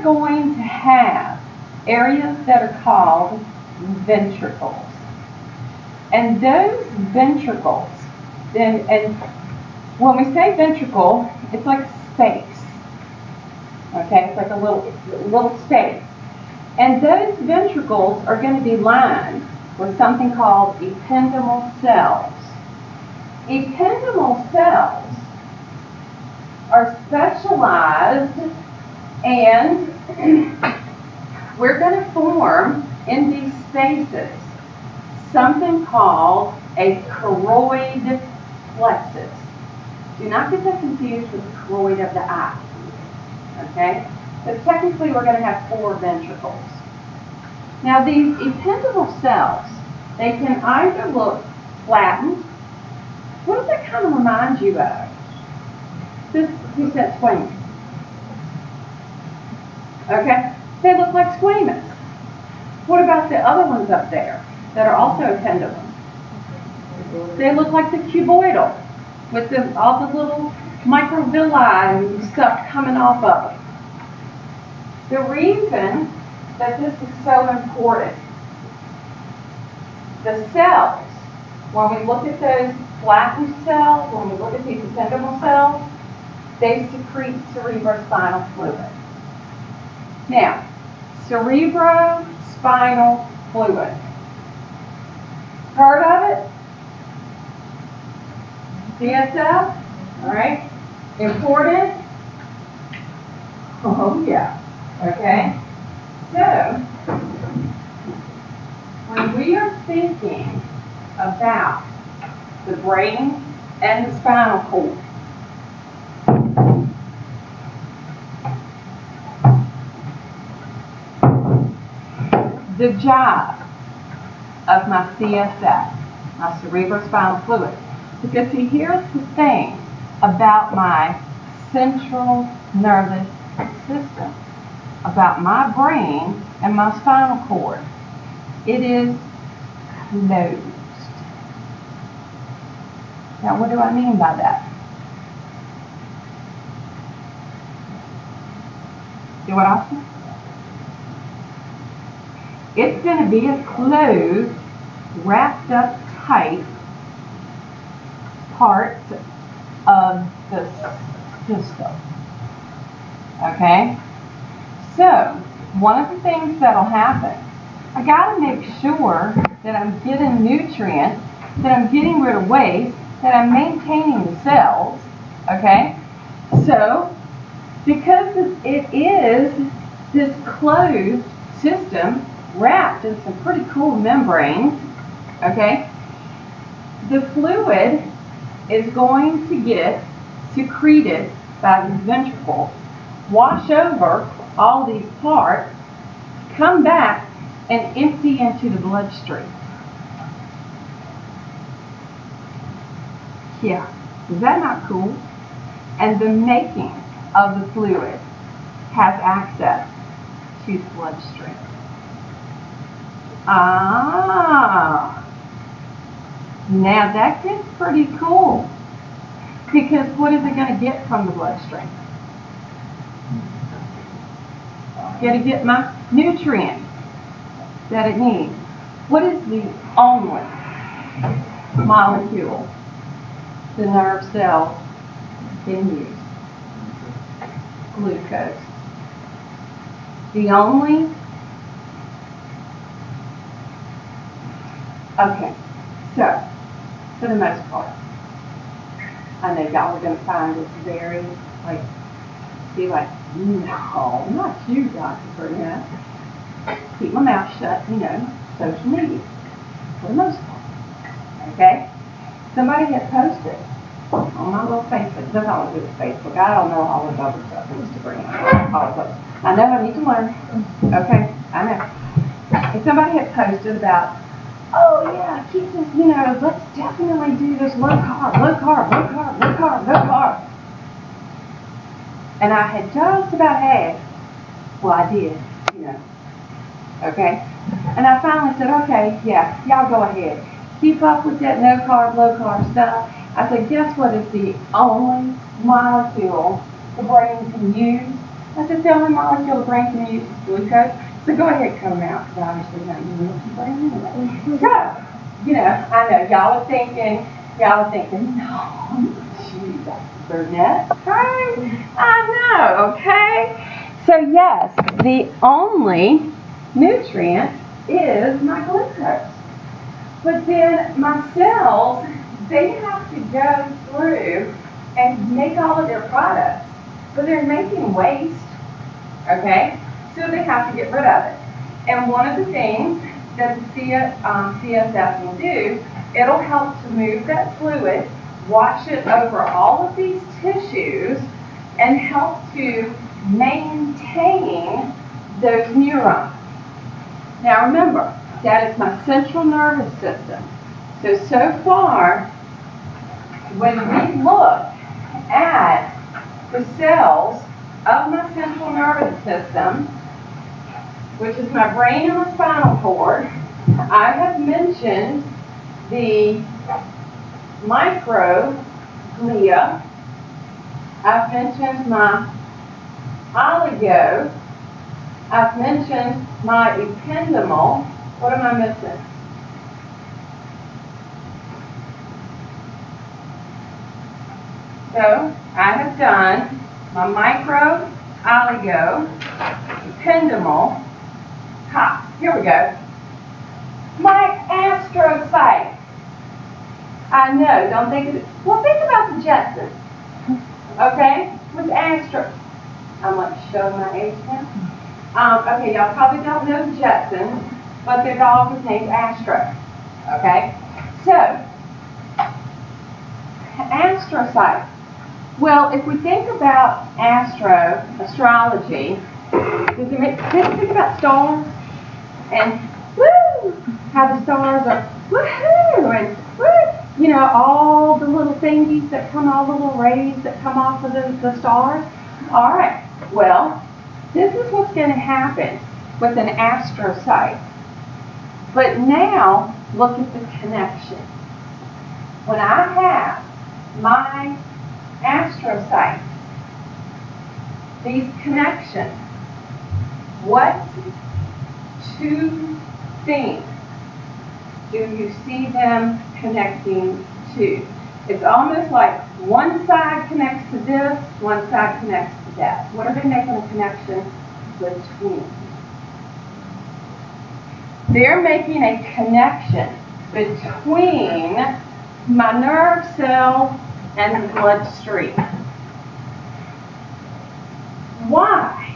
are going to have areas that are called ventricles. And those ventricles, and when we say ventricle, it's like space. Okay, it's like a little space. And those ventricles are going to be lined with something called ependymal cells. Ependymal cells are specialized, and we're going to form in these spaces something called a choroid plexus. Do not get that confused with the choroid of the eye. Okay? But technically we're going to have 4 ventricles. Now these ependymal cells, they can either look flattened. What does that kind of remind you of? Who said squamous? Okay? They look like squamous. What about the other ones up there that are also ependymal? They look like the cuboidal with all the little microvilli and stuff coming off of them. The reason that this is so important, the cells, when we look at those flattened cells, when we look at these ependymal cells, they secrete cerebrospinal fluid. Now, cerebrospinal fluid. Heard of it? CSF? All right. Important? Oh, yeah. Okay. So, when we are thinking about the brain and the spinal cord, the job of my CSF, my cerebrospinal fluid, because see, here's the thing about my central nervous system, about my brain and my spinal cord. It is closed. Now, what do I mean by that? See what I mean? It's going to be a closed, wrapped up tight part of the system. Okay? So, one of the things that'll happen, I got to make sure that I'm getting nutrients, that I'm getting rid of waste, that I'm maintaining the cells. Okay? So, because it is this closed system wrapped in some pretty cool membranes, okay, the fluid is going to get secreted by the ventricles, wash over all these parts, come back and empty into the bloodstream. Yeah, is that not cool? And the making of the fluid has access to the bloodstream. Ah, now that gets pretty cool, because what is it going to get from the bloodstream? Going to get my nutrients that it needs. What is the only molecule the nerve cells can use? Glucose. The only. Okay, so for the most part, I know y'all are going to find this very, be like, no, not you, Dr. Burnett. Keep my mouth shut, social media, for the most part. Okay? Somebody had posted on my little Facebook, that's all I do with Facebook. I don't know all the other stuff, Instagram, all of those. I know I need to learn. Okay? I know. And somebody had posted about, oh yeah, keep this, let's definitely do this low carb, low carb, low carb, low carb, low carb. And I had just about had, well I did, okay? And I finally said, okay, yeah, y'all go ahead. Keep up with that no carb, low carb stuff. I said, guess what is the only molecule the brain can use That's just the only molecule the brain can use is glucose. So go ahead and cut them out, because obviously you're not using the brain anyway. So, you know, I know y'all are thinking, no, gee, Dr. Burnett, okay? I know, okay? So yes, the only nutrient is my glucose. But then my cells, they have to go through and make all of their products. But they're making waste, okay? So they have to get rid of it. And one of the things that the CSF will do, it'll help to move that fluid, wash it over all of these tissues, and help to maintain those neurons. Now remember, that is my central nervous system. So far, when we look at the cells of my central nervous system, which is my brain and my spinal cord, I have mentioned the microglia. I've mentioned my oligo. I've mentioned my ependymal. What am I missing? So I have done my micro, oligo, ependymal. Here we go. My astrocytes. I know, don't think of it. Well, think about the Jetsons. Okay? With astro. I'm like showing my age now. Okay, y'all probably don't know the Jetsons, but their dog was named Astro. Okay? So, astrocytes. Well, if we think about astrology, does it make sense to think about stars? And woo! How the stars are woohoo! And woo! You know, all the little thingies that come, all the little rays that come off of the stars. All right, well, this is what's going to happen with an astrocyte. But now, look at the connection. When I have my astrocytes, these connections, what two things do you see them connecting to? It's almost like one side connects to this, one side connects to that. What are they making a connection between? They're making a connection between my nerve cells and the bloodstream. Why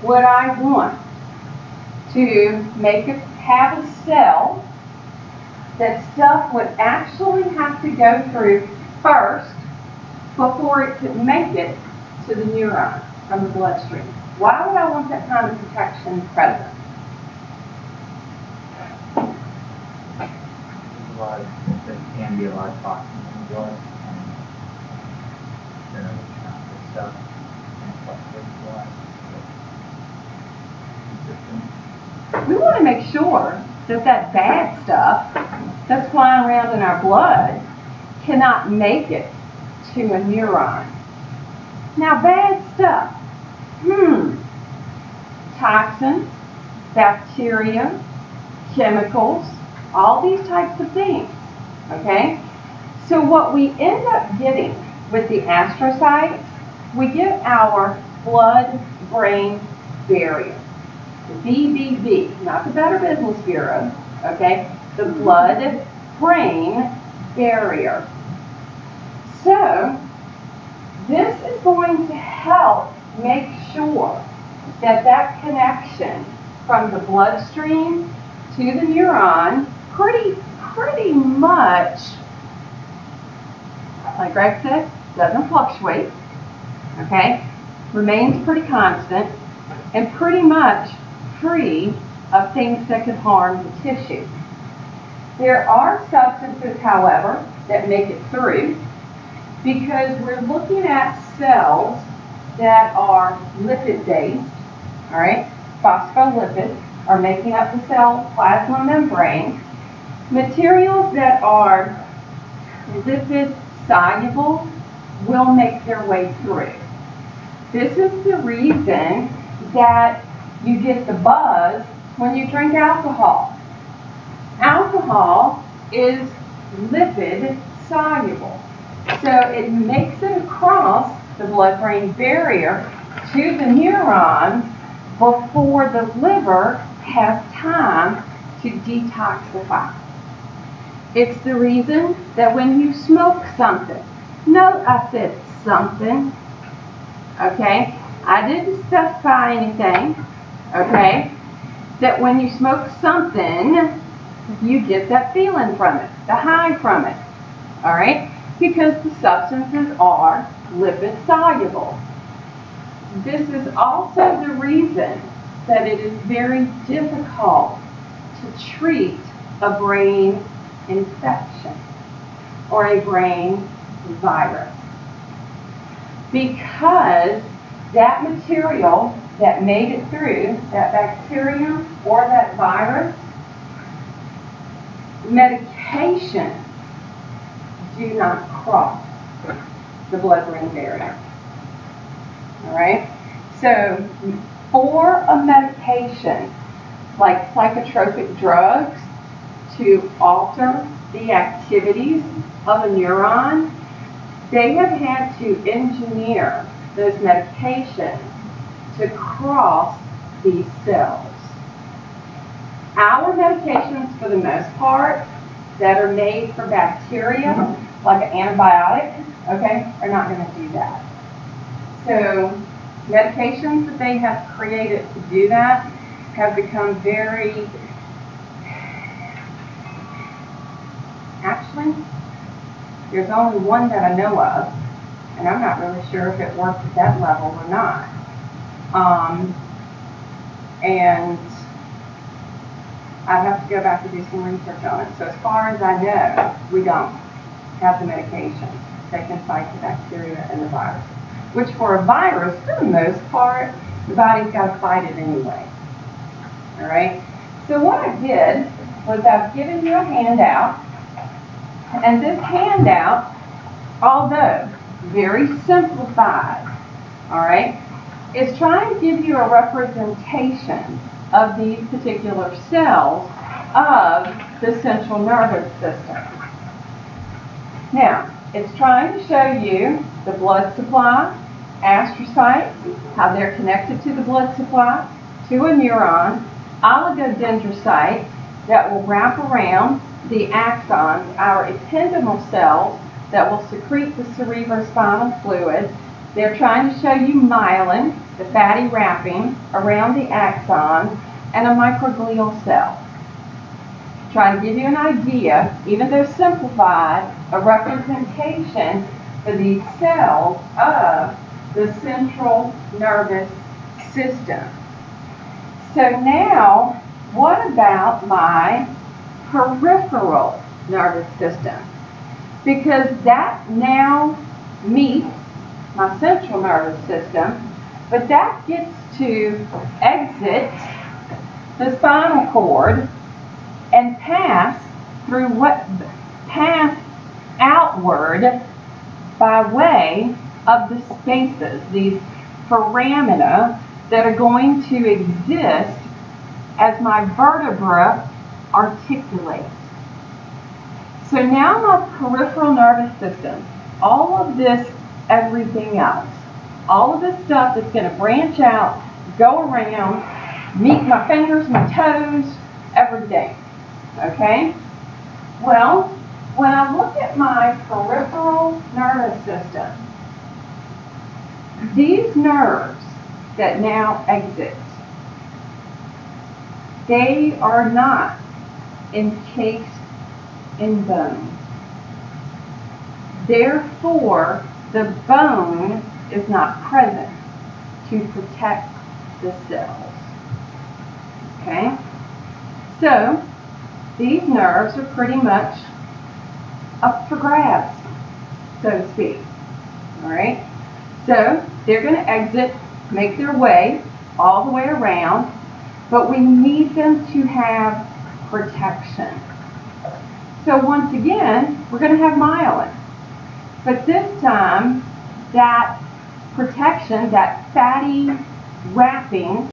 would I want to have a cell that stuff would actually have to go through first before it could make it to the neuron from the bloodstream? Why would I want that kind of protection present? There can be a lot of toxins in the blood, and generally this stuff can fluctuate the blood. We want to make sure that that bad stuff that's flying around in our blood cannot make it to a neuron. Now, bad stuff. Toxins, bacteria, chemicals, all these types of things. Okay? So what we end up getting with the astrocytes, we get our blood-brain barrier. The BBB, not the Better Business Bureau, okay? The blood-brain barrier. So, this is going to help make sure that that connection from the bloodstream to the neuron pretty much, like Greg said, doesn't fluctuate, okay? Remains pretty constant and pretty much free of things that could harm the tissue. There are substances, however, that make it through, because we're looking at cells that are lipid-based, all right? Phospholipids are making up the cell plasma membrane. Materials that are lipid-soluble will make their way through. This is the reason that you get the buzz when you drink alcohol. Alcohol is lipid soluble, so it makes it across the blood-brain barrier to the neurons before the liver has time to detoxify. It's the reason that when you smoke something, note I said something, okay? I didn't specify anything, okay? That when you smoke something, you get that feeling from it, the high from it, all right? Because the substances are lipid soluble. This is also the reason that it is very difficult to treat a brain infection or a brain virus, because that material that made it through, that bacterium or that virus, medications do not cross the blood-brain barrier. All right? So for a medication like psychotropic drugs to alter the activities of a neuron, they have had to engineer those medications to cross these cells. Our medications, for the most part, that are made for bacteria, like an antibiotic, okay, are not going to do that. So medications that they have created to do that have become very, actually, there's only one that I know of, and I'm not really sure if it works at that level or not. And I'd have to go back and do some research on it. So as far as I know, we don't have the medications that can fight the bacteria and the virus. Which for a virus, for the most part, the body's got to fight it anyway. All right? So what I did was I've given you a handout. And this handout, although very simplified, all right, is trying to give you a representation of these particular cells of the central nervous system. Now, it's trying to show you the blood supply, astrocytes, how they're connected to the blood supply, to a neuron, oligodendrocytes that will wrap around the axons, our ependymal cells that will secrete the cerebrospinal fluid. They're trying to show you myelin, the fatty wrapping around the axons, and a microglial cell. Trying to give you an idea, even though simplified, a representation for these cells of the central nervous system. So now, what about my peripheral nervous system? Because that now meets my central nervous system, but that gets to exit the spinal cord and pass through pass outward by way of the spaces, these foramina that are going to exist as my vertebra articulates. So now my peripheral nervous system, all of this, everything else, all of this stuff that's going to branch out, go around, meet my fingers, my toes, everything. Okay? Well, when I look at my peripheral nervous system, these nerves that now exit, they are not encased in bone. Therefore, the bone is not present to protect the cells. Okay? So, these nerves are pretty much up for grabs, so to speak. All right? So, they're going to exit, make their way all the way around, but we need them to have protection. So once again, we're going to have myelin. But this time, that protection, that fatty wrapping